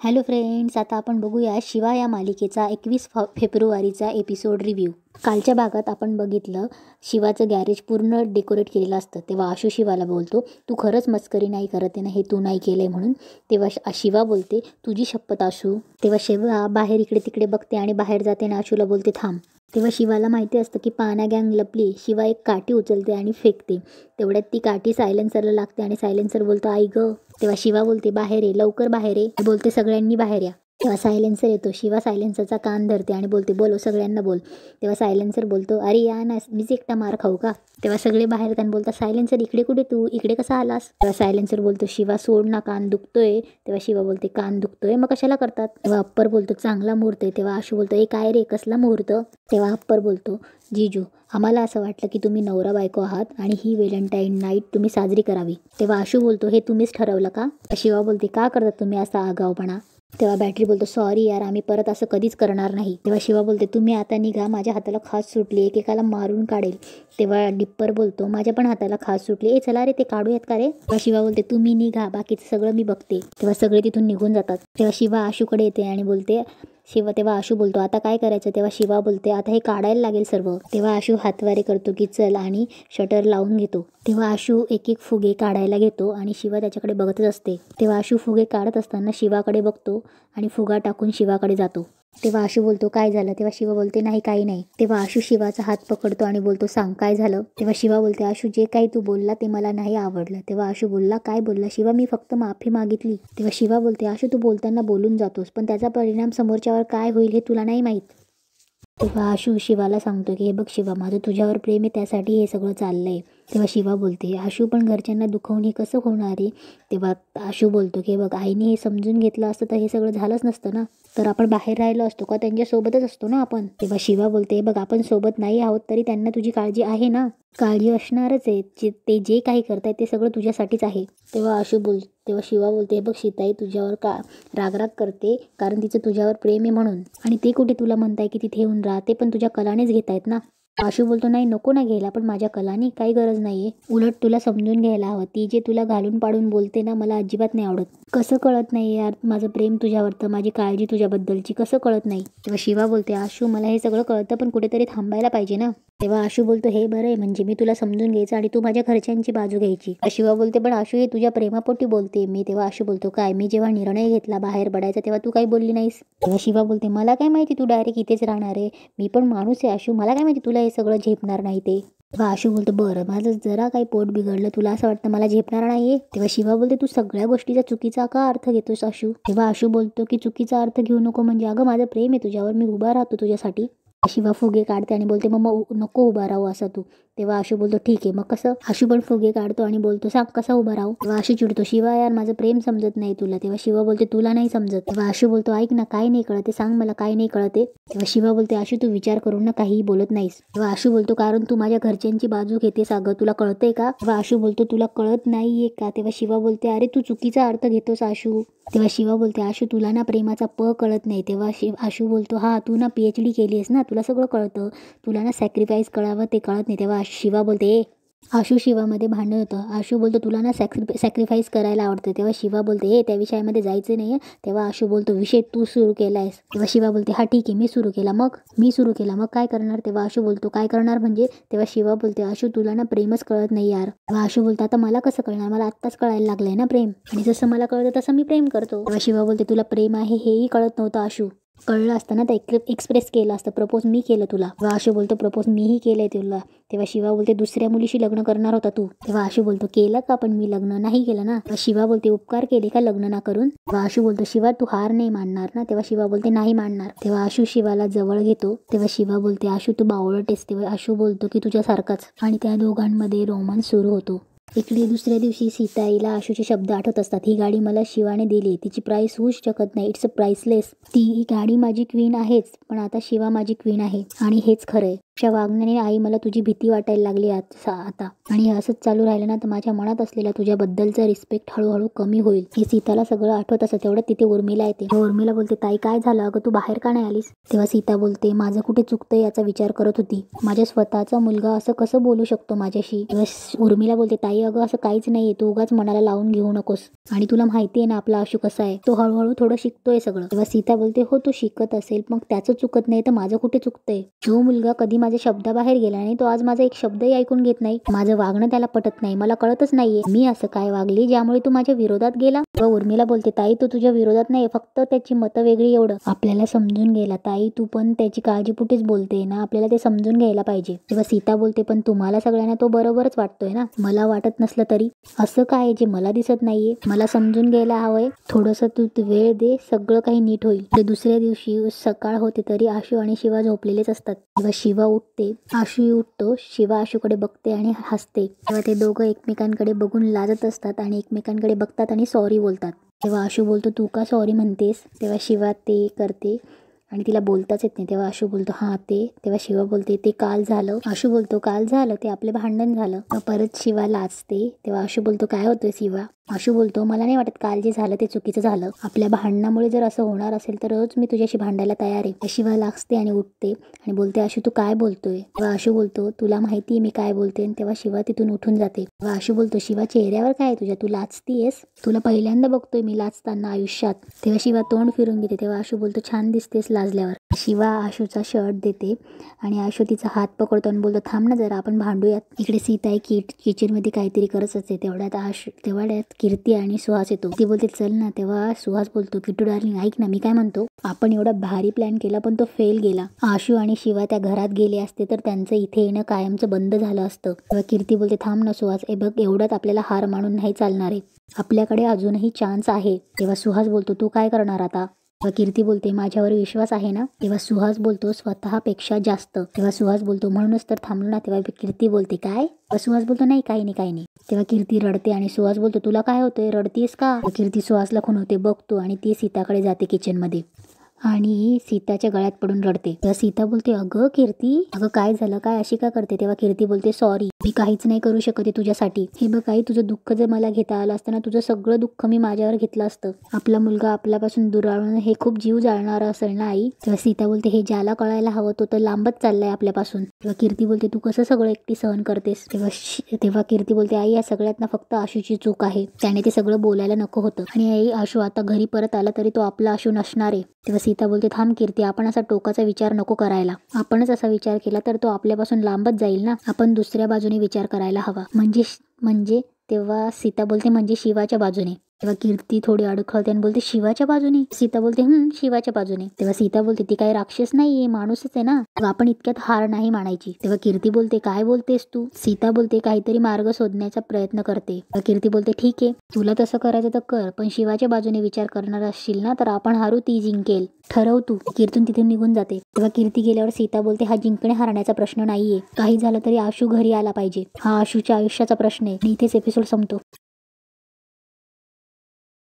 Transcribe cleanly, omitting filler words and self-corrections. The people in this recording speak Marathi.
हॅलो फ्रेंड्स, आता आपण बघूया शिवा या मालिकेचा 21 फेब्रुवारीचा एपिसोड रिव्ह्यू. कालच्या भागात आपण बघितलं शिवाचं गॅरेज पूर्ण डेकोरेट केलेलं असतं. तेव्हा आशू शिवाला बोलतो, तू खरंच मस्करी नाही करत आहे ना, हे तू नाही केलं आहे म्हणून. तेव्हा शिवा बोलते, तुझी शपथ आशू. तेव्हा शिवा बाहेर इकडे तिकडे बघते आणि बाहेर जाते आणि आशूला बोलते थांब. तेव्हा शिवाला माहिती असतं की पाना गँग लपली. शिवा एक काठी उचलते आणि फेकते. तेवढ्यात ती काठी सायलेन्सरला लागते आणि सायलेन्सर बोलतो आई गं. तेव्हा शिवा बोलते बाहेर ये, लवकर बाहेर ये. बोलते सगळ्यांनी बाहेर या. तेव्हा सायलेन्सर येतो. शिवा सायलेन्सरचा कान धरते आणि बोलते बोलो सगळ्यांना बोल. तेव्हा सायलेन्सर बोलतो अरे या ना, मीच एकटा मार खाऊ का. तेव्हा सगळे बाहेर येतात आणि बोलतात सायलेन्सर इकडे कुठे, तू इकडे कसा आलास. तेव्हा सायलेन्सर बोलतो शिवा सोड ना, कान दुखतोय. तेव्हा शिवा बोलते कान दुखतोय मग कशाला करतात. तेव्हा अप्पर बोलतो चांगला मुहूर्त आहे. तेव्हा आशू बोलतो काय रे कसला मुहूर्त. तेव्हा अप्पर बोलतो जीजू आम्हाला असं वाटलं की तुम्ही नवरा बायको आहात आणि ही व्हॅलेंटाईन नाईट तुम्ही साजरी करावी. तेव्हा आशू बोलतो हे तुम्हीच ठरवलं का. शिवा बोलते का करतात तुम्ही असा आगाऊपणा. तेव्हा बॅटरी बोलतो सॉरी यार, आम्ही परत असं कधीच करणार नाही. तेव्हा शिवा बोलते तुम्ही आता निघा, माझ्या हाताला खास सुटली, एकेकाला मारून काढेल. तेव्हा डिप्पर बोलतो माझ्या पण हाताला खास सुटली, चला रे ते काढूयात का रे. तेव्हा शिवा बोलते तुम्ही निघा, बाकीचं सगळं मी बघते. तेव्हा सगळे तिथून निघून जातात. तेव्हा शिवा आशूकडे येते आणि बोलते तेव्हा आशू बोलतो आता काय करायचं. तेव्हा शिवा बोलते आता हे काढायला लागेल सर्व. तेव्हा आशू हातवारे करतो की चल आणि शटर लावून घेतो. तेव्हा आशू एक एक फुगे काढायला घेतो आणि शिवा त्याच्याकडे बघतच असते. तेव्हा आशू फुगे काढत असताना शिवाकडे बघतो आणि फुगा टाकून शिवाकडे जातो. तेव्हा आशू बोलतो काय झालं. तेव्हा शिवा बोलते नाही काही नाही. तेव्हा आशू शिवाचा हात पकडतो आणि बोलतो सांग काय झालं. तेव्हा शिवा बोलते आशू जे काही तू बोलला ते मला नाही आवडलं. तेव्हा आशू बोलला काय बोलला. शिवा मी फक्त माफी मागितली. तेव्हा शिवा बोलते आशू तू बोलताना बोलून जातोस पण त्याचा परिणाम समोरच्यावर काय होईल हे तुला नाही माहीत. तेव्हा आशू शिवाला सांगतो की हे बघ शिवा माझं तुझ्यावर प्रेम आहे, त्यासाठी हे सगळं चाललंय. तेव्हा शिवा बोलते आशू पण घरच्यांना दुखवून हे कसं होणार आहे. तेव्हा आशू बोलतो की बघ आईने हे समजून घेतलं असतं तर हे सगळं झालंच नसतं ना, तर आपण बाहेर राहिलो असतो का, त्यांच्यासोबतच असतो ना आपण. तेव्हा शिवा बोलते बघ आपण सोबत नाही आहोत तरी त्यांना तुझी काळजी आहे ना. काळजी असणारच आहे, ते जे काही करतायत ते सगळं तुझ्यासाठीच आहे. तेव्हा शिवा बोलते बघ सीताई तुझ्यावर का रागराग करते कारण तिचं तुझ्यावर प्रेम आहे म्हणून, आणि ते कुठे तुला म्हणताय की तिथे येऊन राहा, ते पण तुझ्या कलानेच घेतायत ना. आशू बोलतो नाही नको ना घ्यायला, पण माझ्या कलाने काही गरज नाहीये, उलट तुला समजून घ्यायला हवं. ती जे तुला घालून पाडून बोलते ना मला अजिबात नाही आवडत. कसं कळत नाही यार माझं प्रेम तुझ्यावरतं, माझी काळजी तुझ्याबद्दलची कसं कळत नाही. तेव्हा शिवा बोलते आशू मला हे सगळं कळतं पण कुठेतरी थांबायला पाहिजे ना. तेव्हा आशू बोलतो हे बरं आहे, म्हणजे मी तुला समजून घ्यायचं आणि तू माझ्या घरच्यांची बाजू घ्यायची. शिवा बोलते पण आशू हे तुझ्या प्रेमापोटी बोलते मी. तेव्हा आशू बोलतो काय मी जेव्हा निर्णय घेतला बाहेर पडायचा तेव्हा तू काही बोलली नाहीस. तेव्हा शिवा बोलते मला काय माहिती तू डायरेक्ट इथेच राहणार आहे, मी पण माणूस आहे आशू, मला काय माहिती तुला हे सगळं झेपणार नाही ते. तेव्हा आशू बोलतो बरं माझं जरा काही पोट बिघडलं तुला असं वाटतं मला झेपणार नाहीये. तेव्हा शिवा बोलते तू सगळ्या गोष्टीचा चुकीचा का अर्थ घेतोस आशू. तेव्हा आशू बोलतो की चुकीचा अर्थ घेऊ नको, म्हणजे अगं माझं प्रेम आहे तुझ्यावर, मी उभा राहतो तुझ्यासाठी. शिवा फुगे काढते आणि बोलते मग नको उभा राहू असं तू. तेव्हा आशू बोलतो ठीक आहे मग कसं. आशू पण फुगे काढतो आणि बोलतो सांग कसा उभा राहू. तेव्हा आशू चिडतो शिवा यार माझं प्रेम समजत नाही तुला. तेव्हा शिवा बोलते तुला नाही समजत. तेव्हा आशू बोलतो ऐक ना काय नाही कळते, सांग मला काय नाही कळते. तेव्हा शिवा बोलते आशू तू विचार करून ना काहीही बोलत नाहीस. तेव्हा आशू बोलतो कारण तू माझ्या घरच्यांची बाजू घेतेस अगं, तुला कळतंय का. तेव्हा आशू बोलतो तुला कळत नाहीये का. तेव्हा शिवा बोलते अरे तू चुकीचा अर्थ घेतोस आशू. तेव्हा शिवा बोलते आशू तुला ना प्रेमाचा कळत नाही. तेव्हा आशू बोलतो हा तू ना PhD केली आहेस ना, तुला सगळं कळतं, तुला ना सॅक्रिफाईस कळावं ते कळत नाही. तेव्हा शिवा बोलते आशू शिवामध्ये भांडण होतं. आशू बोलतो तुला ना सॅक्रिफाईस करायला आवडतं. तेव्हा शिवा बोलते त्या विषयामध्ये जायचं नाही. तेव्हा आशू बोलतो विषय तू सुरू केलायस. तेव्हा शिवा बोलते हा ठीक आहे मी सुरू केला मग काय करणार. तेव्हा आशू बोलतो काय करणार म्हणजे. तेव्हा शिवा बोलते आशू तुला ना प्रेमच कळत नाही यार. तेव्हा आशू बोलतो आता मला कसं कळणार, मला आत्ताच कळायला लागलंय ना प्रेम, आणि जसं मला कळतं तसं मी प्रेम करतो. तेव्हा शिवा बोलते तुला प्रेम आहे हेही कळत नव्हतं आशू, कळलं असतं ना तर एक्सप्रेस केलं असतं, प्रपोज मी केलं तुला. तेव्हा आशू बोलतो प्रपोज मीही केलंय तुला. तेव्हा शिवा बोलते दुसऱ्या मुलीशी लग्न करणार होता तू. तेव्हा आशू बोलतो केलं का, पण मी लग्न नाही केलं ना. तेव्हा शिवा बोलते उपकार केले का लग्न ना करून. तेव्हा आशू बोलतो शिवा तू हार नाही मानणार ना. तेव्हा शिवा बोलते नाही मानणार. तेव्हा आशू शिवाला जवळ घेतो. तेव्हा शिवा बोलते आशू तू बावळट आहेस. तेव्हा आशू बोलतो की तुझ्यासारखाच, आणि त्या दोघांमध्ये रोमांस सुरू होतो. इकडे दुसऱ्या दिवशी सीताईला आशूचे शब्द आठवत असतात, ही गाडी मला शिवाने दिली, तिची प्राईस होऊच शकत नाही, इट्स अ प्राइसलेस. ती गाडी माझी क्वीन आहेच पण आता शिवा माझी क्वीन आहे आणि हेच खरंय. वागण्याने आई मला तुझी भीती वाटायला लागली आता, आणि हे असंच चालू राहिलं ना तर माझ्या मनात असलेला तुझ्याबद्दलचा रिस्पेक्ट हळूहळू कमी होईल. हे सीताला सगळं आठवत असं. तेवढ्यात तिथे उर्मिला येते. उर्मिला बोलते ताई काय झालं अगं, तू बाहेर का नाही आलीस? तेव्हा सीता बोलते माझं कुठे चुकतंय याचा विचार करत होती. माझ्या स्वतःचा मुलगा असं कसं बोलू शकतो माझ्याशी? तेव्हा उर्मिला बोलते ताई अगं असं काहीच नाहीये, तू उगाच मनाला लावून घेऊ नकोस. आणि तुला माहिती आहे ना आपला आशू कसा आहे, तो हळूहळू थोडं शिकतोय सगळं. तेव्हा सीता बोलते हो तो शिकत असेल, मग त्याचं चुकत नाही तर माझं कुठे चुकतंय? जो मुलगा कधी माझ्या शब्दाबाहेर गेला नाही तो आज माझा एक शब्दही ऐकून घेत नाही. माझं वागणं त्याला पटत नाही. मला कळतच नाहीये मी असं काय वागली ज्यामुळे तू माझ्या विरोधात गेला. तेव्हा उर्मिला बोलते ताई तो तुझ्या विरोधात नाही, फक्त त्याची मतं वेगळी, एवढं आपल्याला समजून घ्यायला. ताई तू पण त्याची काळजीपोटीच बोलते ना, आपल्याला ते समजून घ्यायला पाहिजे. तेव्हा सीता बोलते पण तुम्हाला सगळ्यांना तो बरोबरच वाटतोय ना, मला वाटत नसलं तरी. असं काय जे मला दिसत नाहीये? मला समजून घ्यायला हवंय. थोडंसं तू वेळ दे, सगळं काही नीट होईल. दुसऱ्या दिवशी सकाळ होते तरी आशू आणि शिवा झोपलेलेच असतात. तेव्हा शिवा उठते, आशू उठतो. शिवा आशूकडे बघते आणि हसते. तेव्हा ते दोघं एकमेकांकडे बघून लाजत असतात आणि एकमेकांकडे बघतात आणि सॉरी बोलतात. तेव्हा आशू बोलतो तू का सॉरी म्हणतेस? तेव्हा शिवा ते करते आणि तिला बोलताच येत नाही. तेव्हा आशू बोलतो हा ते. तेव्हा शिवा बोलते ते काल झालं. आशू बोलतो काल झालं ते आपले भांडण झालं. परत शिवा लाजते. तेव्हा आशू बोलतो काय होतंय शिवा? आशू बोलतो मला नाही वाटत काल जे झालं ते चुकीचं झालं. आपल्या भांडणामुळे जर असं होणार असेल तर रोज मी तुझ्याशी भांडायला तयार आहे. शिवा लाजते आणि उठते आणि बोलते आशू तू काय बोलतोय? तेव्हा आशू बोलतो तुला माहिती आहे मी काय बोलते. तेव्हा शिवा तिथून उठून जाते. तेव्हा आशू बोलतो शिवा चेहऱ्यावर काय तुझ्या, तू लाजतीयस? तुला पहिल्यांदा बघतोय मी लाजताना आयुष्यात. तेव्हा शिवा तोंड फिरून घेते. तेव्हा आशू बोलतो छान दिसतेस लाजल्यावर. शिवा आशूचा शर्ट देते आणि आशू तिचा हात पकडतो आणि बोलतो थांब ना जरा आपण भांडूयात. इकडे सीता किचन मध्ये काहीतरी करत असते. तेवढ्यात कीर्ती आणि सुहास येतो. ती बोलते चल ना. तेव्हा सुहास बोलतो किट्टू डार्लिंग ऐक ना मी काय म्हणतो, आपण एवढा भारी प्लॅन केला पण तो फेल गेला. आशू आणि शिवा त्या घरात गेले असते तर त्यांचं इथे येणं कायमचं बंद झालं असतं. तेव्हा कीर्ती बोलते थांब ना सुहास, बघ एवढ्यात आपल्याला हार मानून नाही चालणार आहे, आपल्याकडे अजूनही चान्स आहे. तेव्हा सुहास बोलतो तू काय करणार आता? तेव्हा कीर्ती बोलते माझ्यावर विश्वास आहे ना? तेव्हा सुहास बोलतो स्वतःपेक्षा जास्त. तेव्हा सुहास बोलतो म्हणूनच तर थांबलो ना. तेव्हा कीर्ती बोलते काय? सुहास बोलतो नाही काही नाही. तेव्हा कीर्ती रडते आणि सुहास बोलतो तुला काय होतंय, रडतीस का? कीर्ती सुहासला खुणवते बघतो आणि ती सीताकडे जाते किचन मध्ये आणि सीताच्या गळ्यात पडून रडते. तेव्हा सीता बोलते अगं कीर्ती अगं काय झालं, काय अशी का करते? तेव्हा कीर्ती बोलते सॉरी मी काहीच नाही करू शकते तुझ्यासाठी. हे बघ आई तुझं दुःख जर मला घेता आलं असतं ना, तुझं सगळं दुःख मी माझ्यावर घेतलं असतं. आपला मुलगा आपल्यापासून दुरावणं हे खूप जीव जाळणारं असेल ना आई. तेव्हा सीता बोलते हे ज्याला कळायला हवं तो तर लांबच चाललाय आपल्यापासून. तेव्हा कीर्ती बोलते तू कसं सगळं एकटी सहन करतेस? तेव्हा कीर्ती बोलते आई या सगळ्यात ना फक्त आशूची चूक आहे, त्याने ते सगळं बोलायला नको होतं. आणि आई आशू आता घरी परत आला तरी तो आपला आशू नसणार आहे. तेव्हा सीता बोलते थांब कीर्ती आपण असा टोकाचा विचार नको करायला. आपणच असा विचार केला तर तो आपल्यापासून लांबच जाईल ना. आपण दुसऱ्या बाजूने विचार करायला हवा. म्हणजे तेव्हा सीता बोलते म्हणजे शिवाच्या बाजूने. तेव्हा कीर्ती थोडी अडखळते आणि बोलते शिवाच्या बाजूने? सीता बोलते शिवाच्या बाजूने. तेव्हा सीता बोलते ती काही राक्षस नाहीये, माणूसच आहे ना, आपण इतक्यात हार नाही मानायची. तेव्हा कीर्ती बोलते काय बोलतेस तू? सीता बोलते काहीतरी मार्ग शोधण्याचा प्रयत्न करते. कीर्ती बोलते ठीक आहे तुला तसं करायचं तर कर, पण शिवाच्या बाजूने विचार करणार असशील ना तर आपण हारू ती जिंकेल, ठरव तू. कीर्तून तिथून निघून जाते. तेव्हा कीर्ती गेल्यावर सीता बोलते हा जिंकणे हारण्याचा प्रश्न नाहीये, काही झालं तरी आशू घरी आला पाहिजे, हा आशूच्या आयुष्याचा प्रश्न आहे. आणि इथेच एपिसोड संपतो.